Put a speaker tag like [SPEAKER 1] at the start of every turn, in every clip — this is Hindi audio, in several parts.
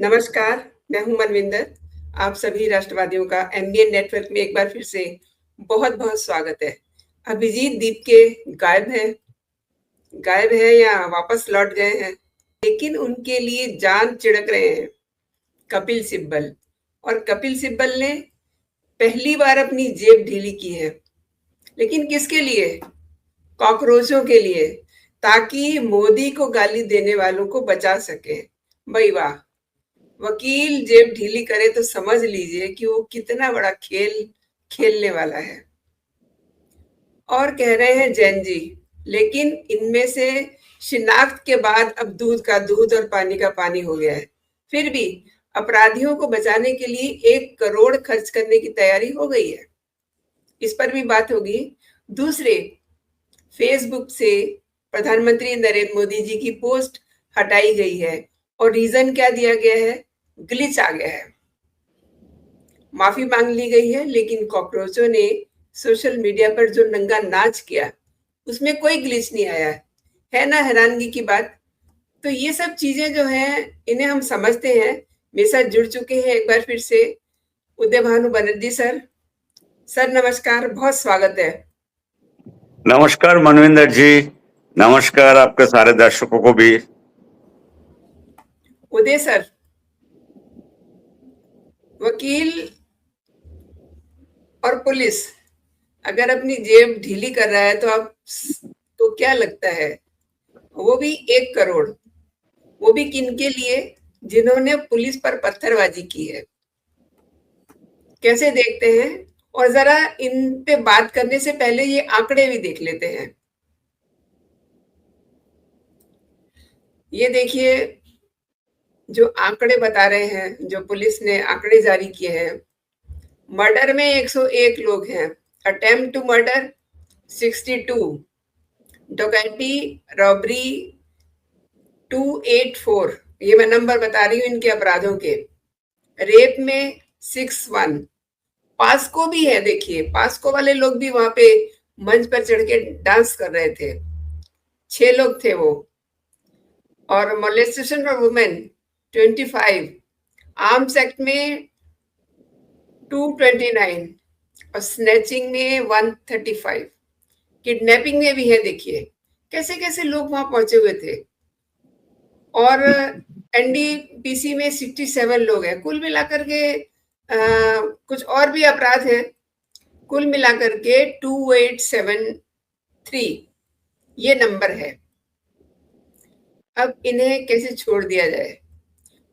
[SPEAKER 1] नमस्कार, मैं हूँ मनविंदर। आप सभी राष्ट्रवादियों का एमबीएन नेटवर्क में एक बार फिर से बहुत-बहुत स्वागत है। अभिजीत दीप के गायब हैं या वापस लौट गए हैं, लेकिन उनके लिए जान चिड़क रहे हैं कपिल सिब्बल। और कपिल सिब्बल ने पहली बार अपनी जेब ढीली की है, लेकिन किसके लिए? कॉकरोचों के लिए, ताकि मोदी को गाली देने वालों को बचा सके। भाई वाह! वकील जेब ढीली करे तो समझ लीजिए कि वो कितना बड़ा खेल खेलने वाला है। और कह रहे हैं जैन जी, लेकिन इनमें से शिनाख्त के बाद अब दूध का दूध और पानी का पानी हो गया है। फिर भी अपराधियों को बचाने के लिए 1 करोड़ खर्च करने की तैयारी हो गई है। इस पर भी बात होगी। दूसरे, फेसबुक से प्रधानमंत्री नरेंद्र मोदी जी की पोस्ट हटाई गई है और रीजन क्या दिया गया है? ग्लिच आ गया है। माफी मांग ली गई है, लेकिन कॉकरोचों ने सोशल मीडिया पर जो नंगा नाच किया, उसमें कोई ग्लिच नहीं आया है ना? हैरानगी की बात। तो ये सब चीजें जो हैं, इन्हें हम समझते हैं। मेरे साथ जुड़ चुके हैं एक बार फिर से उदय भानु बनर्जी सर। सर नमस्कार, बहुत स्वागत है।
[SPEAKER 2] नमस्कार मनविंदर जी, नमस्कार आपके सारे दर्शकों को भी।
[SPEAKER 1] उदय सर, वकील और पुलिस अगर अपनी जेब ढीली कर रहा है तो आप तो क्या लगता है, वो भी 1 करोड़, वो भी किनके लिए? जिन्होंने पुलिस पर पत्थरबाजी की है। कैसे देखते हैं? और जरा इन पे बात करने से पहले ये आंकड़े भी देख लेते हैं। ये देखिए, जो आंकड़े बता रहे हैं, जो पुलिस ने आंकड़े जारी किए हैं। मर्डर में 101 लोग हैं, अटेम्प्ट टू मर्डर 62, डकैती रॉबरी 284, ये मैं नंबर बता रही हूँ इनके अपराधों के। रेप में 61, पास्को भी है। देखिए, पास्को वाले लोग भी वहां पे मंच पर चढ़ के डांस कर रहे थे, 6 लोग थे वो। और molestation for women 25, arms act में 229 और स्नैचिंग में 135, किडनैपिंग में भी है। देखिए कैसे कैसे लोग वहां पहुंचे हुए थे। और एनडीपीसी में 67 लोग हैं। कुल मिलाकर के कुछ और भी अपराध हैं, कुल मिलाकर के 2873 ये नंबर है। अब इन्हें कैसे छोड़ दिया जाए?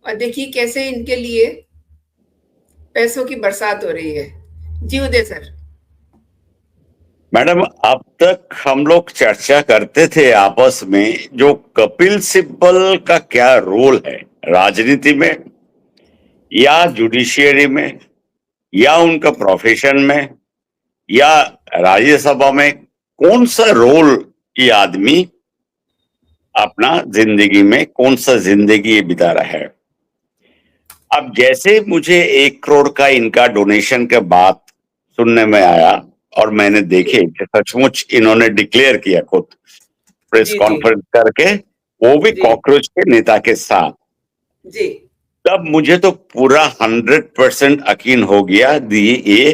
[SPEAKER 1] और देखिए कैसे इनके लिए पैसों की बरसात हो रही है। जी उदय सर।
[SPEAKER 2] मैडम, अब तक हम लोग चर्चा करते थे आपस में जो कपिल सिब्बल का क्या रोल है राजनीति में या जुडिशियरी में या उनका प्रोफेशन में या राज्यसभा में, कौन सा रोल ये आदमी अपना जिंदगी में, कौन सा जिंदगी ये बिता रहा है। अब जैसे मुझे 1 करोड़ का इनका डोनेशन के बाद सुनने में आया और मैंने देखे कि सचमुच इन्होंने डिक्लेयर किया खुद प्रेस
[SPEAKER 1] जी जी
[SPEAKER 2] कॉन्फ्रेंस करके, वो भी
[SPEAKER 1] जी
[SPEAKER 2] कॉकरोच के नेता के साथ,
[SPEAKER 1] जी
[SPEAKER 2] तब मुझे तो पूरा 100% यकीन हो गया ये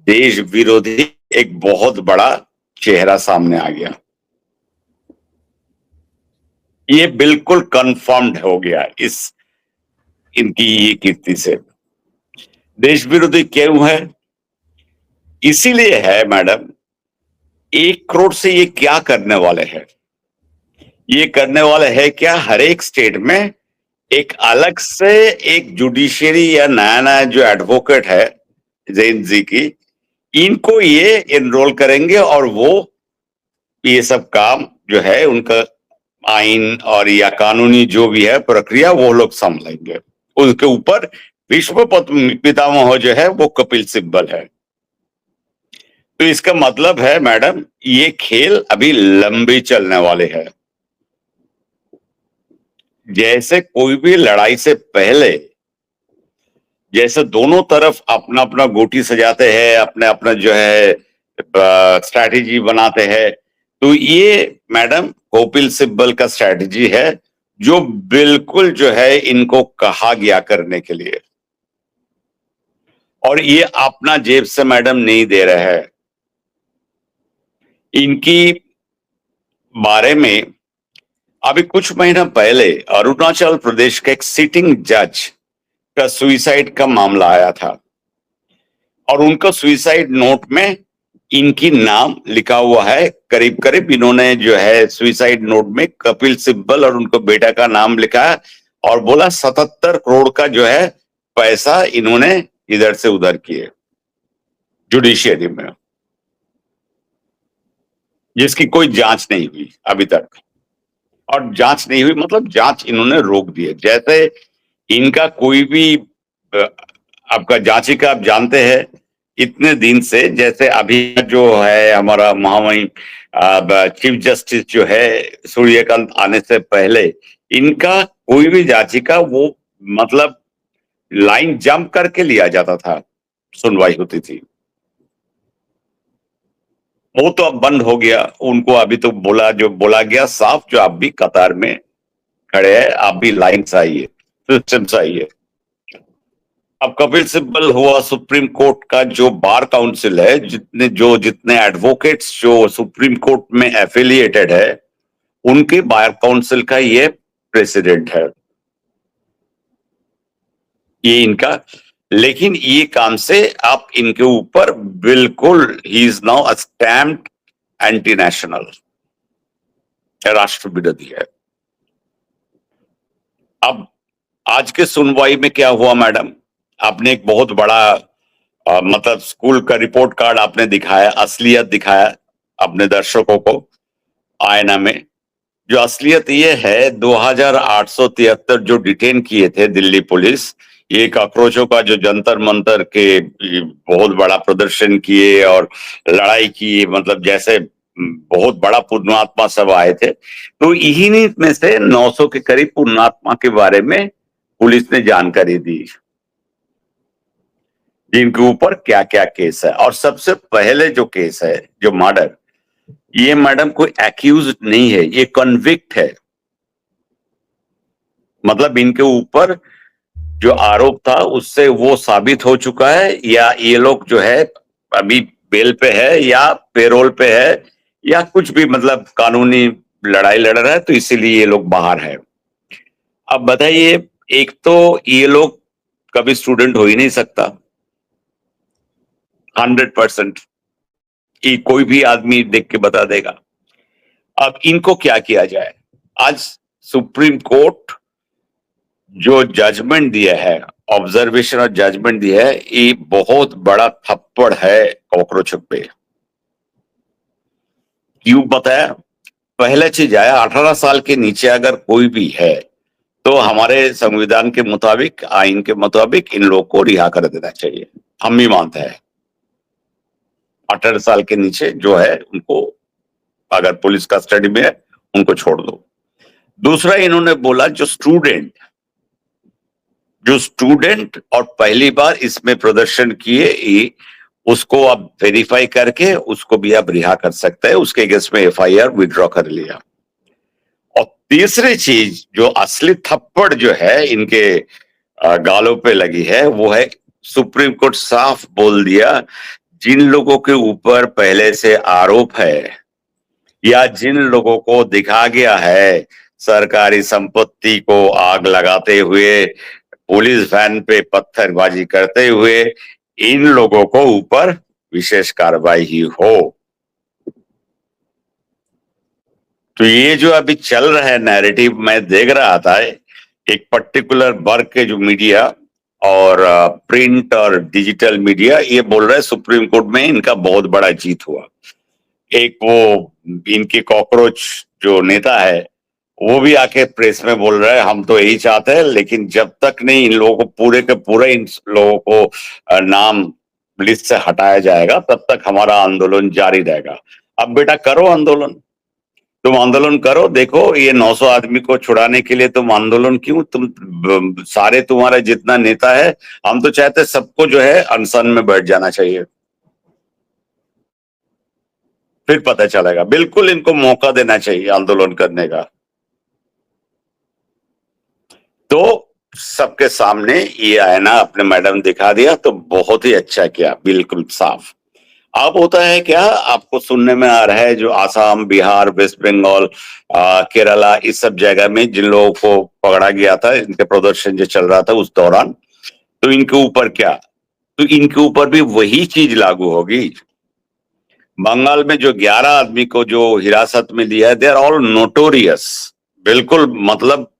[SPEAKER 2] देश विरोधी एक बहुत बड़ा चेहरा सामने आ गया। ये बिल्कुल कंफर्म्ड हो गया इस इनकी ये कीर्ति से। देश विरोधी क्यों है? इसीलिए है मैडम, 1 करोड़ से ये क्या करने वाले हैं? ये करने वाले हैं क्या, हर एक स्टेट में एक अलग से एक जुडिशियरी या नया नया जो एडवोकेट है जैन जी की, इनको ये एनरोल करेंगे और वो ये सब काम जो है उनका आइन और या कानूनी जो भी है प्रक्रिया वो लोग संभालेंगे। उसके ऊपर विश्व पितामह जो है वो कपिल सिब्बल है। तो इसका मतलब है मैडम, ये खेल अभी लंबी चलने वाले है। जैसे कोई भी लड़ाई से पहले जैसे दोनों तरफ अपना अपना गोटी सजाते हैं, अपने अपना जो है स्ट्रैटेजी बनाते हैं, तो ये मैडम कपिल सिब्बल का स्ट्रैटेजी है। जो बिल्कुल जो है इनको कहा गया करने के लिए, और ये अपना जेब से मैडम नहीं दे रहे हैं। इनकी बारे में अभी कुछ महीना पहले अरुणाचल प्रदेश के एक सिटिंग जज का सुइसाइड का मामला आया था, और उनका सुइसाइड नोट में इनकी नाम लिखा हुआ है। करीब करीब इन्होंने जो है सुइसाइड नोट में कपिल सिब्बल और उनको बेटा का नाम लिखा है, और बोला 77 करोड़ का जो है पैसा इन्होंने इधर से उधर किए जुडिशियरी में, जिसकी कोई जांच नहीं हुई अभी तक। और जांच नहीं हुई मतलब जांच इन्होंने रोक दी है। जैसे इनका कोई भी आपका जांचिका आप जानते हैं इतने दिन से, जैसे अभी जो है हमारा महामहिम चीफ जस्टिस जो है सूर्यकांत आने से पहले, इनका कोई भी याचिका वो मतलब लाइन जंप करके लिया जाता था, सुनवाई होती थी। वो तो अब बंद हो गया। उनको अभी तो बोला गया साफ, जो आप भी कतार में खड़े हैं, आप भी लाइन से आइए, सिस्टम से आइए। अब कपिल सिब्बल हुआ सुप्रीम कोर्ट का जो बार काउंसिल है, जितने एडवोकेट्स जो सुप्रीम कोर्ट में एफिलिएटेड है, उनके बार काउंसिल का ये प्रेसिडेंट है, ये इनका। लेकिन ये काम से आप इनके ऊपर बिल्कुल he is now a stamped anti national, राष्ट्र विरोधी है। अब आज के सुनवाई में क्या हुआ मैडम, आपने एक बहुत बड़ा मतलब स्कूल का रिपोर्ट कार्ड आपने दिखाया, असलियत दिखाया अपने दर्शकों को आईना में। जो असलियत ये है, 2873 जो डिटेन किए थे दिल्ली पुलिस, ये कॉकरोचों का जो जंतर मंतर के बहुत बड़ा प्रदर्शन किए और लड़ाई की, मतलब जैसे बहुत बड़ा पुण्यात्मा सब आए थे, तो इन्हीं में से 900 के करीब पुण्यात्मा के बारे में पुलिस ने जानकारी दी, जिनके ऊपर क्या क्या केस है। और सबसे पहले जो केस है, जो मर्डर, ये मैडम कोई एक्यूज नहीं है, ये कन्विक्ट है। मतलब इनके ऊपर जो आरोप था उससे वो साबित हो चुका है, या ये लोग जो है अभी बेल पे है या पेरोल पे है या कुछ भी, मतलब कानूनी लड़ाई लड़ रहा है, तो इसीलिए ये लोग बाहर है। अब बताइए, एक तो ये लोग कभी स्टूडेंट हो ही नहीं सकता 100%, कि कोई भी आदमी देख के बता देगा। अब इनको क्या किया जाए? आज सुप्रीम कोर्ट जो जजमेंट दिया है, ऑब्जर्वेशन और जजमेंट दिया है, ये बहुत बड़ा थप्पड़ है कॉकरोचों पे। क्यों बताया? पहले चीज आया, 18 साल के नीचे अगर कोई भी है तो हमारे संविधान के मुताबिक, आइन के मुताबिक इन लोग को रिहा कर देना चाहिए। हम भी मानते हैं 18 साल के नीचे जो है उनको अगर पुलिस कस्टडी में है उनको छोड़ दो। दूसरा इन्होंने बोला जो स्टूडेंट और पहली बार इसमें प्रदर्शन किए, उसको आप वेरीफाई करके उसको भी आप रिहा कर सकते हैं, उसके अगेंस्ट में एफआईआर विड्रॉ कर लिया। और तीसरी चीज जो असली थप्पड़ जो है इनके गालों पे लगी है, वो है सुप्रीम कोर्ट साफ बोल दिया, जिन लोगों के ऊपर पहले से आरोप है या जिन लोगों को दिखा गया है सरकारी संपत्ति को आग लगाते हुए, पुलिस वैन पे पत्थरबाजी करते हुए, इन लोगों को ऊपर विशेष कार्रवाई ही हो। तो ये जो अभी चल रहा है नैरेटिव, मैं देख रहा था एक पर्टिकुलर वर्ग के जो मीडिया और प्रिंट और डिजिटल मीडिया, ये बोल रहा है सुप्रीम कोर्ट में इनका बहुत बड़ा जीत हुआ। एक वो इनके कॉकरोच जो नेता है, वो भी आके प्रेस में बोल रहा है हम तो यही चाहते हैं, लेकिन जब तक नहीं इन लोगों को पूरे के पूरे इन लोगों को नाम लिस्ट से हटाया जाएगा, तब तक हमारा आंदोलन जारी रहेगा। अब बेटा करो आंदोलन, तुम आंदोलन करो। देखो ये 900 आदमी को छुड़ाने के लिए तुम आंदोलन क्यों, तुम सारे तुम्हारा जितना नेता है, हम तो चाहते सबको जो है अनशन में बैठ जाना चाहिए, फिर पता चलेगा। बिल्कुल इनको मौका देना चाहिए आंदोलन करने का। तो सबके सामने ये आईना अपने मैडम दिखा दिया, तो बहुत ही अच्छा किया, बिल्कुल साफ। अब होता है क्या, आपको सुनने में आ रहा है जो आसाम, बिहार, वेस्ट बंगाल, केरला, इस सब जगह में जिन लोगों को पकड़ा गया था, इनके प्रदर्शन जो चल रहा था उस दौरान, तो इनके ऊपर क्या, तो इनके ऊपर भी वही चीज लागू होगी। बंगाल में जो 11 आदमी को जो हिरासत में लिया है, दे आर ऑल नोटोरियस, बिल्कुल मतलब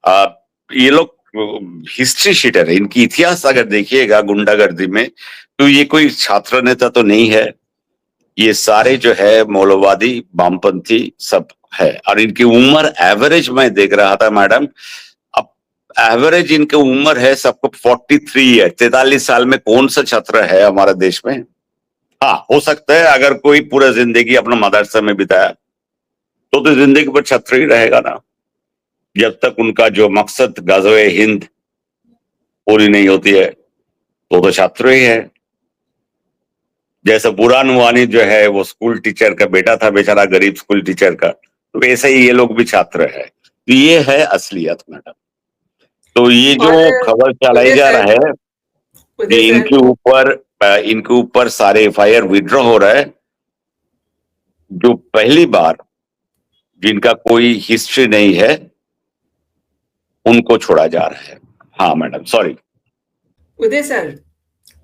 [SPEAKER 2] आ, ये लोग हिस्ट्री शीटर है। इनकी इतिहास अगर देखिएगा गुंडागर्दी में, तो ये कोई छात्र नेता तो नहीं है, ये सारे जो है मौलवादी, वामपंथी सब है। और इनकी उम्र एवरेज मैं देख रहा था मैडम, अब एवरेज इनकी उम्र है सबको 43 ईयर, 43 साल में कौन सा छात्र है हमारे देश में। हाँ, हो सकता है अगर कोई पूरा जिंदगी अपना मदरसा में बिताया तो जिंदगी भर छात्र ही रहेगा ना, जब तक उनका जो मकसद गज़वे हिंद पूरी नहीं होती है तो छात्र ही है। जैसे बुरहान वानी जो है वो स्कूल टीचर का बेटा था, बेचारा गरीब स्कूल टीचर का, तो वैसे ही ये लोग भी छात्र है। तो ये है असलियत मैडम। तो ये जो
[SPEAKER 1] और
[SPEAKER 2] खबर चलाई
[SPEAKER 1] उदय
[SPEAKER 2] जा
[SPEAKER 1] सर,
[SPEAKER 2] रहा है कि
[SPEAKER 1] उदय सर,
[SPEAKER 2] इनके ऊपर सारे एफआईआर विड्रॉ हो रहा है, जो पहली बार जिनका कोई हिस्ट्री नहीं है उनको छोड़ा जा रहा है। हाँ मैडम, सॉरी।
[SPEAKER 1] उदय सर,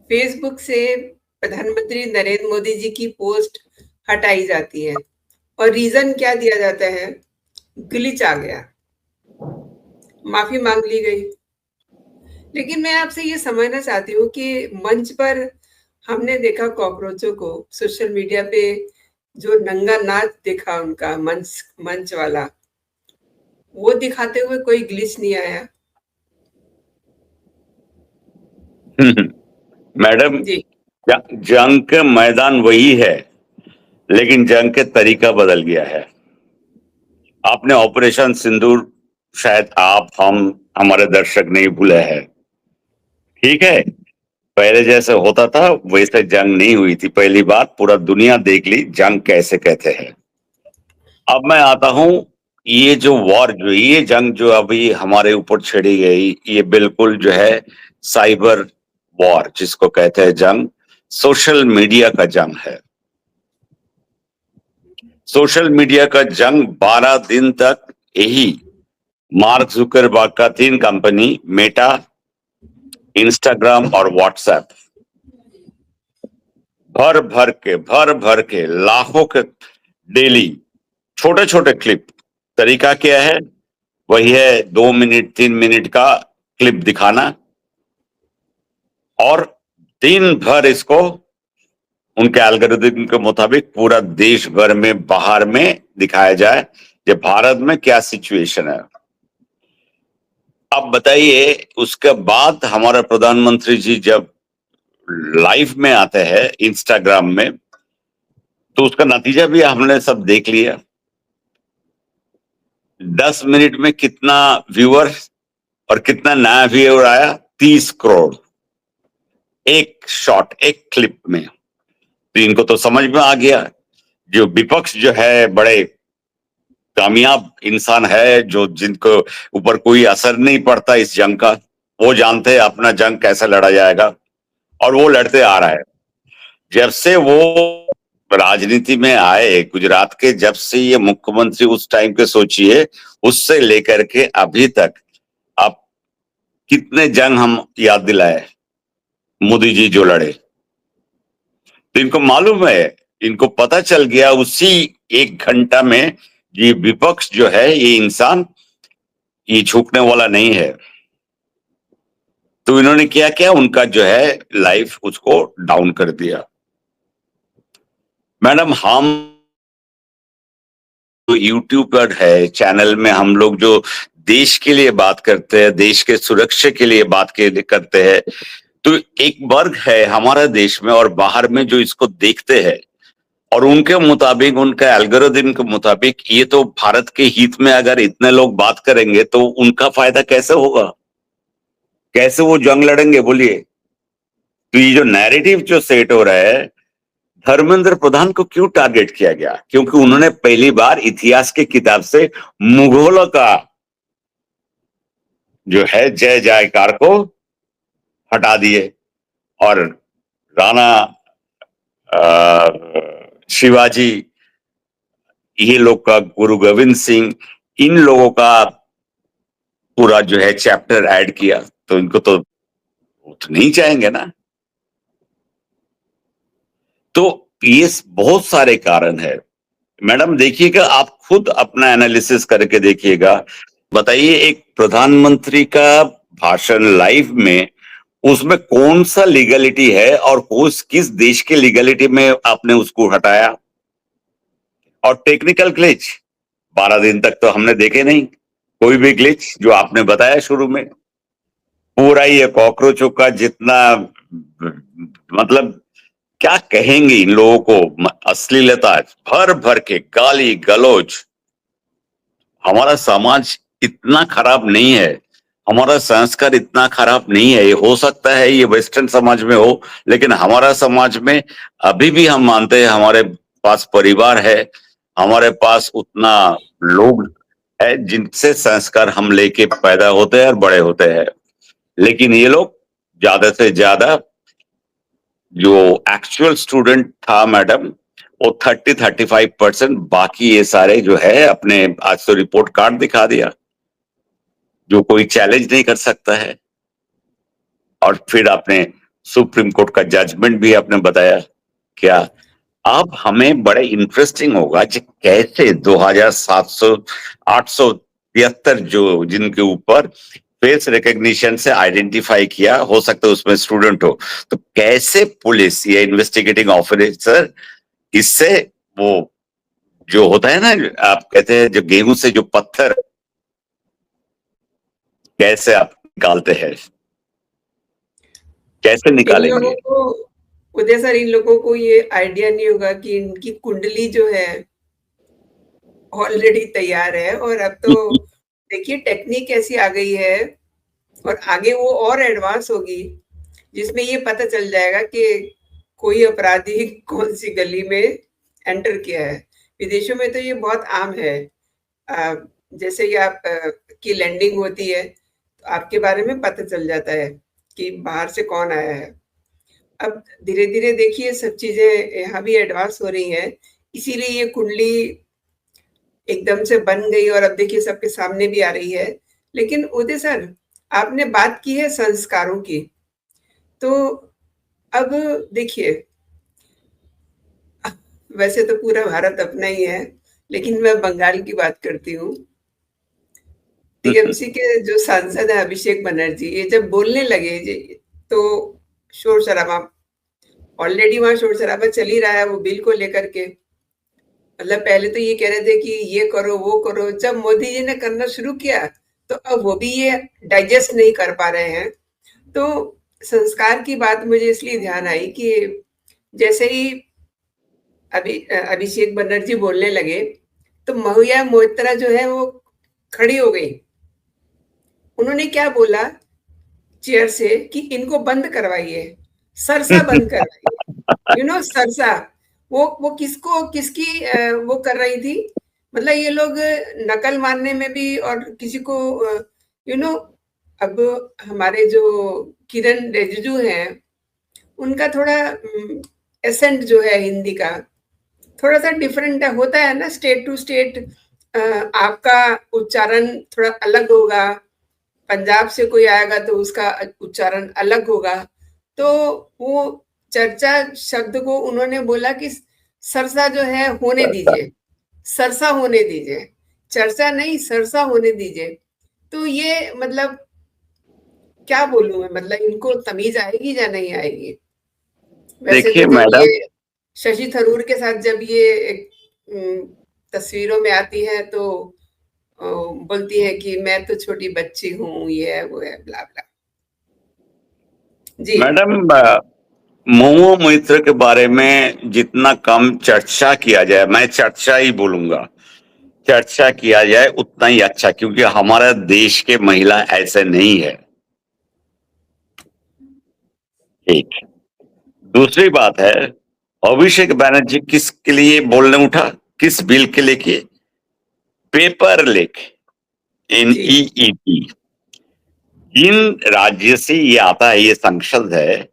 [SPEAKER 1] फेसबुक से प्रधानमंत्री नरेंद्र मोदी जी की पोस्ट हटाई जाती है और रीजन क्या दिया जाता है, ग्लिच आ गया, माफी मांग ली गई। लेकिन मैं आपसे ये समझना चाहती हूँ कि मंच पर हमने देखा कॉकरोचों को, सोशल मीडिया पे जो नंगा नाच देखा उनका मंच मंच वाला, वो दिखाते हुए कोई ग्लिच नहीं आया।
[SPEAKER 2] मैडम,
[SPEAKER 1] जी।
[SPEAKER 2] जंग का मैदान वही है, लेकिन जंग के तरीका बदल गया है। आपने ऑपरेशन सिंदूर शायद आप, हम, हमारे दर्शक नहीं भूले हैं, ठीक है। पहले जैसे होता था वैसे जंग नहीं हुई थी, पहली बार पूरा दुनिया देख ली जंग कैसे कहते हैं। अब मैं आता हूं, ये जो वॉर, जो ये जंग जो अभी हमारे ऊपर छिड़ी गई, ये बिल्कुल जो है साइबर वॉर जिसको कहते हैं जंग, सोशल मीडिया का जंग है। सोशल मीडिया का जंग 12 दिन तक यही मार्क जुकरबर्ग का 3 कंपनी, मेटा, इंस्टाग्राम और व्हाट्सएप, भर भर के लाखों के डेली छोटे छोटे क्लिप, तरीका क्या है, वही है 2 मिनट 3 मिनट का क्लिप दिखाना, और दिन भर इसको उनके एल्गोरिथम के मुताबिक पूरा देश भर में, बाहर में दिखाया जाए कि भारत में क्या सिचुएशन है। अब बताइए, उसके बाद हमारा प्रधानमंत्री जी जब लाइव में आते हैं इंस्टाग्राम में, तो उसका नतीजा भी हमने सब देख लिया। 10 मिनट में कितना व्यूअर और कितना नया व्यूअर आया, 30 करोड़ एक शॉट, एक क्लिप में। तो इनको तो समझ में आ गया, जो विपक्ष जो है बड़े कामयाब इंसान है, जो जिनको ऊपर कोई असर नहीं पड़ता इस जंग का, वो जानते हैं अपना जंग कैसे लड़ा जाएगा, और वो लड़ते आ रहा है। जब से वो राजनीति में आए गुजरात के, जब से ये मुख्यमंत्री उस टाइम के सोचिए, उससे लेकर के अभी तक आप कितने जंग हम याद दिलाए, मोदी जी जो लड़े। तो इनको मालूम है, इनको पता चल गया उसी 1 घंटा में, ये विपक्ष जो है ये इंसान ये झुकने वाला नहीं है। तो इन्होंने क्या किया, उनका जो है लाइफ उसको डाउन कर दिया। मैडम, हम यूट्यूब पर है चैनल में, हम लोग जो देश के लिए बात करते हैं, देश के सुरक्षा के लिए बात करते हैं, तो एक वर्ग है हमारे देश में और बाहर में जो इसको देखते हैं, और उनके मुताबिक, उनका एल्गोरिथम के मुताबिक, ये तो भारत के हित में अगर इतने लोग बात करेंगे तो उनका फायदा कैसे होगा, कैसे वो जंग लड़ेंगे बोलिए। तो ये जो नैरेटिव जो सेट हो रहा है, धर्मेंद्र प्रधान को क्यों टारगेट किया गया, क्योंकि उन्होंने पहली बार इतिहास की किताब से मुगलों का जो है जय जयकार को हटा दिए और राणा शिवाजी, ये लोग का, गुरु गोविंद सिंह, इन लोगों का पूरा जो है चैप्टर ऐड किया। तो इनको तो नहीं चाहेंगे ना। तो ये बहुत सारे कारण है मैडम। देखिएगा, आप खुद अपना एनालिसिस करके देखिएगा। बताइए, एक प्रधानमंत्री का भाषण लाइव में, उसमें कौन सा लीगलिटी है और किस देश के लीगलिटी में आपने उसको हटाया? और टेक्निकल ग्लिच 12 दिन तक तो हमने देखे नहीं कोई भी ग्लिच जो आपने बताया शुरू में। पूरा ये कॉकरोचों का जितना, मतलब क्या कहेंगे इन लोगों को, अश्लीलता भर भर के, गाली गलौज। हमारा समाज इतना खराब नहीं है, हमारा संस्कार इतना खराब नहीं है। ये हो सकता है ये वेस्टर्न समाज में हो, लेकिन हमारा समाज में अभी भी हम मानते हैं हमारे पास परिवार है, हमारे पास उतना लोग है जिनसे संस्कार हम लेके पैदा होते हैं और बड़े होते हैं। लेकिन ये लोग ज्यादा से ज्यादा, जो एक्चुअल स्टूडेंट था मैडम, वो 30-35%, बाकी ये सारे जो है अपने, आज तो रिपोर्ट कार्ड दिखा दिया, जो कोई चैलेंज नहीं कर सकता है। और फिर आपने सुप्रीम कोर्ट का जजमेंट भी आपने बताया क्या। अब हमें बड़े इंटरेस्टिंग होगा कि कैसे 2700-873 जो जिनके ऊपर फेस रिकॉग्निशन से आइडेंटिफाई किया, हो सकता है उसमें स्टूडेंट हो, तो कैसे पुलिस या इन्वेस्टिगेटिंग ऑफिसर इससे, वो जो होता है ना, आप कहते हैं जो गेहूं से जो पत्थर कैसे आप निकालते हैं, कैसे
[SPEAKER 1] इन
[SPEAKER 2] निकालेंगे?
[SPEAKER 1] लोगों को, उदय सर, इन लोगों को ये आइडिया नहीं होगा कि इनकी कुंडली जो है ऑलरेडी तैयार है। और अब तो देखिए टेक्निक ऐसी आ गई है, और आगे वो और एडवांस होगी, जिसमें ये पता चल जाएगा कि कोई अपराधी कौन सी गली में एंटर किया है। विदेशों में तो ये बहुत आम है। जैसे ही आप की लैंडिंग होती है तो आपके बारे में पता चल जाता है कि बाहर से कौन आया है। अब धीरे-धीरे देखिए सब चीज़ें यहाँ भी एडवांस हो रही हैं, इसीलिए ये कुंडली एकदम से बन गई और अब देखिए सबके सामने भी आ रही है। लेकिन उदय सर, आपने बात की है संस्कारों की, तो अब देखिए, वैसे तो पूरा भारत अपना ही है, लेकिन मैं बंगाल की बात करती हूँ। टीएमसी के जो सांसद हैं अभिषेक बनर्जी, ये जब बोलने लगे तो शोर-शराबा, ऑलरेडी वहाँ शोर-शराबा चल ही रहा है वो बिल को लेकर के। मतलब पहले तो ये कह रहे थे कि ये करो, वो करो। जब मोदी जी ने करना शुरू किया, तो अब वो भी ये डाइजेस्ट नहीं कर पा रहे हैं। तो संस्कार की बात मुझे इसलिए ध्यान आई कि जैसे ही अभिषेक बनर्जी बोलने लगे, तो महुआ मोइत्रा जो है वो खड़ी हो गई। उन्होंने क्या बोला चेयर से कि इनको बंद करवाइए, सरसा बंद करवाइए। सरसा, वो किसकी वो कर रही थी। मतलब ये लोग नकल मारने में भी, और किसी को यू नो अब हमारे जो किरण रिजिजू हैं, उनका थोड़ा एसेंट जो है हिंदी का थोड़ा सा डिफरेंट होता है ना, स्टेट टू स्टेट। आपका उच्चारण थोड़ा अलग होगा, पंजाब से कोई आएगा तो उसका उच्चारण अलग होगा। तो वो चर्चा शब्द को उन्होंने बोला कि सरसा जो है होने दीजिए, सरसा होने दीजिए, चर्चा नहीं सरसा होने दीजिए। तो ये मतलब क्या बोलूं मैं, मतलब इनको तमीज आएगी या नहीं आएगी। वैसे तो
[SPEAKER 2] देखिए
[SPEAKER 1] जब
[SPEAKER 2] मैडम,
[SPEAKER 1] ये शशि थरूर के साथ जब ये एक तस्वीरों में आती है तो बोलती है कि मैं तो छोटी बच्ची हूँ, ये है वो है, ब्ला ब्ला। जी
[SPEAKER 2] मैडम, महुआ मोइत्रा के बारे में जितना कम चर्चा किया जाए, मैं चर्चा ही बोलूंगा, चर्चा किया जाए उतना ही अच्छा, क्योंकि हमारा देश के महिला ऐसे नहीं है। ठीक। दूसरी बात है, अभिषेक बनर्जी किसके लिए बोलने उठा, किस बिल के लेके? पेपर लीक इन
[SPEAKER 1] जी
[SPEAKER 2] ईईटी। इन राज्य से ये आता है, ये संसद है,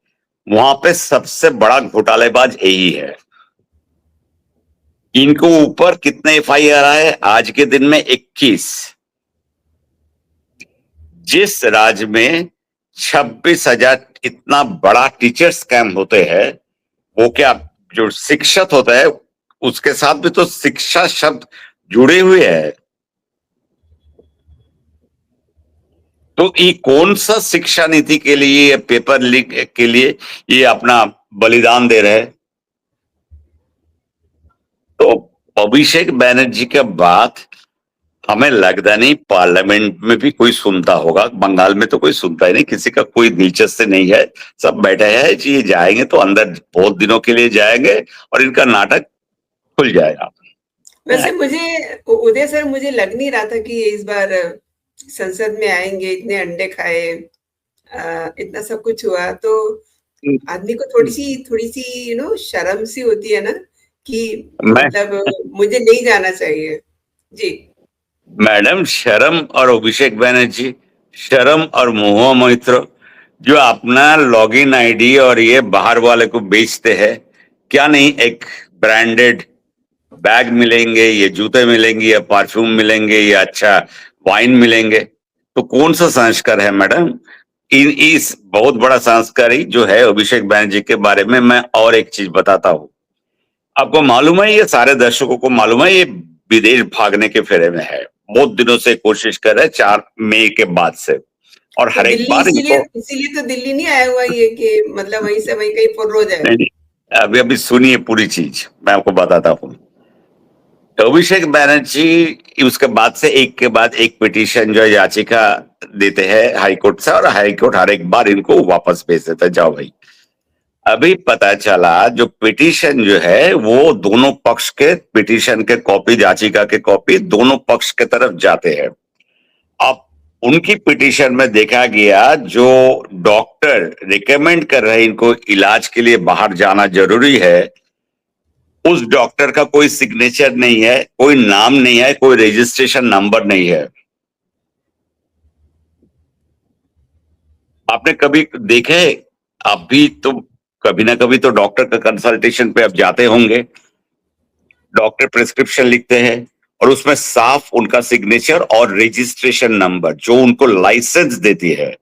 [SPEAKER 2] वहां पे सबसे बड़ा घोटालेबाज यही है। इनको ऊपर कितने एफआईआर आए आज के दिन में? 21। जिस राज्य में 26,000 इतना बड़ा टीचर स्कैम होते हैं, वो क्या जो शिक्षक होता है उसके साथ भी तो शिक्षा शब्द जुड़े हुए हैं। तो ये कौन सा शिक्षा नीति के लिए, पेपर लीक के लिए ये अपना बलिदान दे रहे हैं? तो अभिषेक बैनर्जी के बात हमें लगता नहीं पार्लियामेंट में भी कोई सुनता होगा। बंगाल में तो कोई सुनता ही नहीं, किसी का कोई दिलचस्पी नहीं है। सब बैठे हैं कि ये जाएंगे तो अंदर बहुत दिनों के लिए जाएंगे और इनका नाटक खुल जाएगा।
[SPEAKER 1] वैसे उदय सर, मुझे लग नहीं रहा था कि ये इस बार संसद में आएंगे। इतने अंडे खाए, इतना सब कुछ हुआ, तो आदमी को थोड़ी सी शर्म सी होती है ना कि मतलब मुझे नहीं जाना चाहिए। जी
[SPEAKER 2] मैडम, शर्म और अभिषेक बैनर्जी, शर्म और महुआ मोइत्रो जो अपना लॉगिन आईडी और ये बाहर वाले को बेचते हैं, क्या नहीं एक ब्रांडेड बैग मिलेंगे, ये जूते मिलेंगे, या परफ्यूम मिलेंगे, या अच्छा वाइन मिलेंगे? तो कौन सा संस्कार है मैडम? इस बहुत बड़ा संस्कारी जो है अभिषेक बैनर्जी के बारे में मैं और एक चीज बताता हूँ। आपको मालूम है, ये सारे दर्शकों को मालूम है, ये विदेश भागने के फेरे में है। बहुत दिनों से कोशिश कर रहे हैं, 4 मई के बाद से, और
[SPEAKER 1] तो
[SPEAKER 2] हर एक
[SPEAKER 1] दिल्ली
[SPEAKER 2] बार इनको
[SPEAKER 1] इसीलिए तो दिल्ली नहीं आया हुआ ये कि मतलब वहीं से वहीं कहीं फुर्रो जाए।
[SPEAKER 2] नहीं, अभी सुनिए पूरी चीज, मैं आपको बताता हूँ। अभिषेक बैनर्जी उसके बाद से एक के बाद एक पिटीशन जो याचिका देते हैं हाईकोर्ट से, और हाईकोर्ट हर एक बार इनको वापस भेज देता है, जाओ भाई। अभी पता चला जो पिटीशन जो है वो दोनों पक्ष के पिटीशन के कॉपी, याचिका के कॉपी दोनों पक्ष के तरफ जाते हैं। अब उनकी पिटीशन में देखा गया जो डॉक्टर रिकमेंड कर रहे हैं इनको इलाज के लिए बाहर जाना जरूरी है, उस डॉक्टर का कोई सिग्नेचर नहीं है, कोई नाम नहीं है, कोई रजिस्ट्रेशन नंबर नहीं है। आपने कभी देखे? आप भी तो कभी ना कभी तो डॉक्टर का कंसल्टेशन पे आप जाते होंगे। डॉक्टर प्रिस्क्रिप्शन लिखते हैं और उसमें साफ उनका सिग्नेचर और रजिस्ट्रेशन नंबर जो उनको लाइसेंस देती है,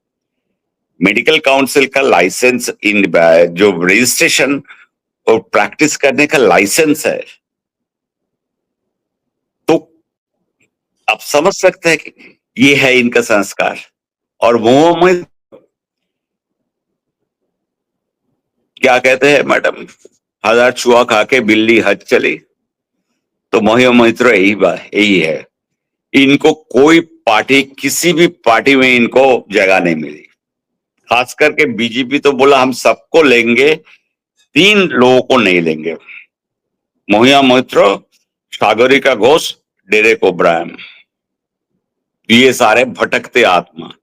[SPEAKER 2] मेडिकल काउंसिल का लाइसेंस, इन जो रजिस्ट्रेशन और प्रैक्टिस करने का लाइसेंस है। तो आप समझ सकते हैं कि ये है इनका संस्कार। और वो में क्या कहते हैं मैडम, 1000 चूहा खा के बिल्ली हज चली, तो मोहियो मोहित्रो यही है। इनको कोई पार्टी, किसी भी पार्टी में इनको जगह नहीं मिली। खास करके बीजेपी तो बोला हम सबको लेंगे, 3 लोगों को नहीं लेंगे, मोहिया मोइत्रो, सागरिका घोष, डेरेक ओब्रायन। ये सारे भटकते आत्मा।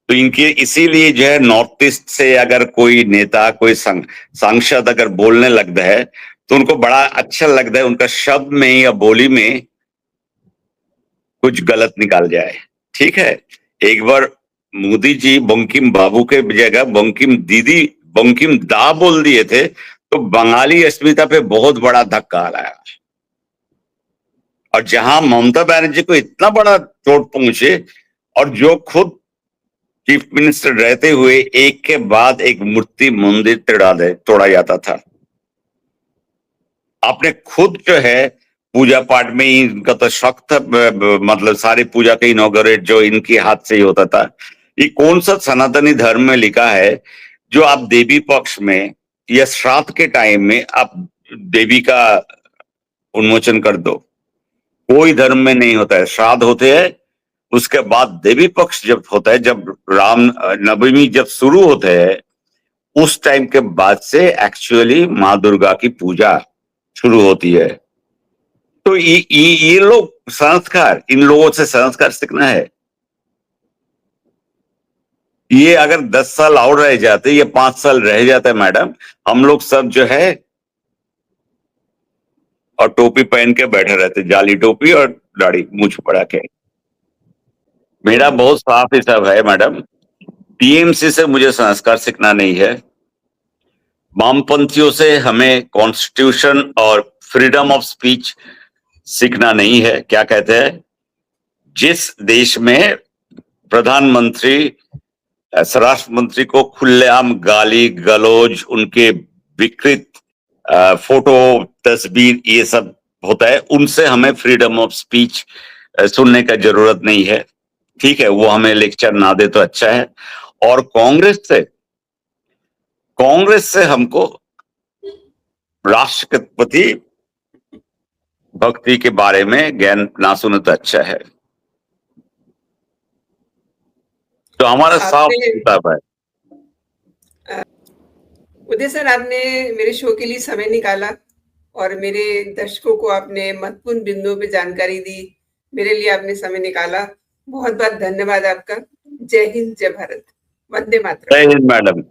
[SPEAKER 2] तो इनके इसीलिए जो है नॉर्थ ईस्ट से अगर कोई नेता, कोई सांसद अगर बोलने लगता है तो उनको बड़ा अच्छा लगता है, उनका शब्द में या बोली में कुछ गलत निकाल जाए। ठीक है, एक बार मोदी जी बंकिम बाबू के जगह बंकिम दीदी, बंकिम दा बोल दिए थे, तो बंगाली अस्मिता पे बहुत बड़ा धक्का आया। और जहां ममता बनर्जी को इतना बड़ा चोट पहुंचे, और जो खुद चीफ मिनिस्टर रहते हुए एक के बाद एक मूर्ति मंदिर तोड़ा जाता था। आपने खुद जो है पूजा पाठ में इनका तो शौक था, मतलब सारी पूजा का इनॉग्रेट जो इनके हाथ से ही होता था। ये कौन सा सनातनी धर्म में लिखा है जो आप देवी पक्ष में या श्राद्ध के टाइम में आप देवी का उन्मोचन कर दो? कोई धर्म में नहीं होता है। श्राद्ध होते हैं, उसके बाद देवी पक्ष जब होता है, जब राम नवमी जब शुरू होते हैं, उस टाइम के बाद से एक्चुअली माँ दुर्गा की पूजा शुरू होती है। तो ये लोग संस्कार, इन लोगों से संस्कार सीखना है। ये अगर 10 साल और रह जाते, ये 5 साल रह जाते मैडम, हम लोग सब जो है और टोपी पहन के बैठे रहते, जाली टोपी और दाढ़ी मूछ पड़ा के। मेरा बहुत साफ हिसाब है मैडम, टीएमसी से मुझे संस्कार सीखना नहीं है, वामपंथियों से हमें कॉन्स्टिट्यूशन और फ्रीडम ऑफ स्पीच सीखना नहीं है। क्या कहते हैं, जिस देश में प्रधानमंत्री स्वराष्ट्र मंत्री को खुलेआम गाली गलौज, उनके विकृत फोटो तस्वीर ये सब होता है, उनसे हमें फ्रीडम ऑफ स्पीच सुनने का जरूरत नहीं है। ठीक है, वो हमें लेक्चर ना दे तो अच्छा है। और कांग्रेस से हमको राष्ट्रपति भक्ति के बारे में ज्ञान ना सुने तो अच्छा है। तो हमारा साफ किताब है।
[SPEAKER 1] उदय सर, आपने मेरे शो के लिए समय निकाला और मेरे दर्शकों को आपने महत्वपूर्ण बिंदुओं पे जानकारी दी। मेरे लिए आपने समय निकाला, बहुत बहुत धन्यवाद आपका। जय हिंद, जय भारत, वंदे मातरम।
[SPEAKER 2] जय हिंद मैडम।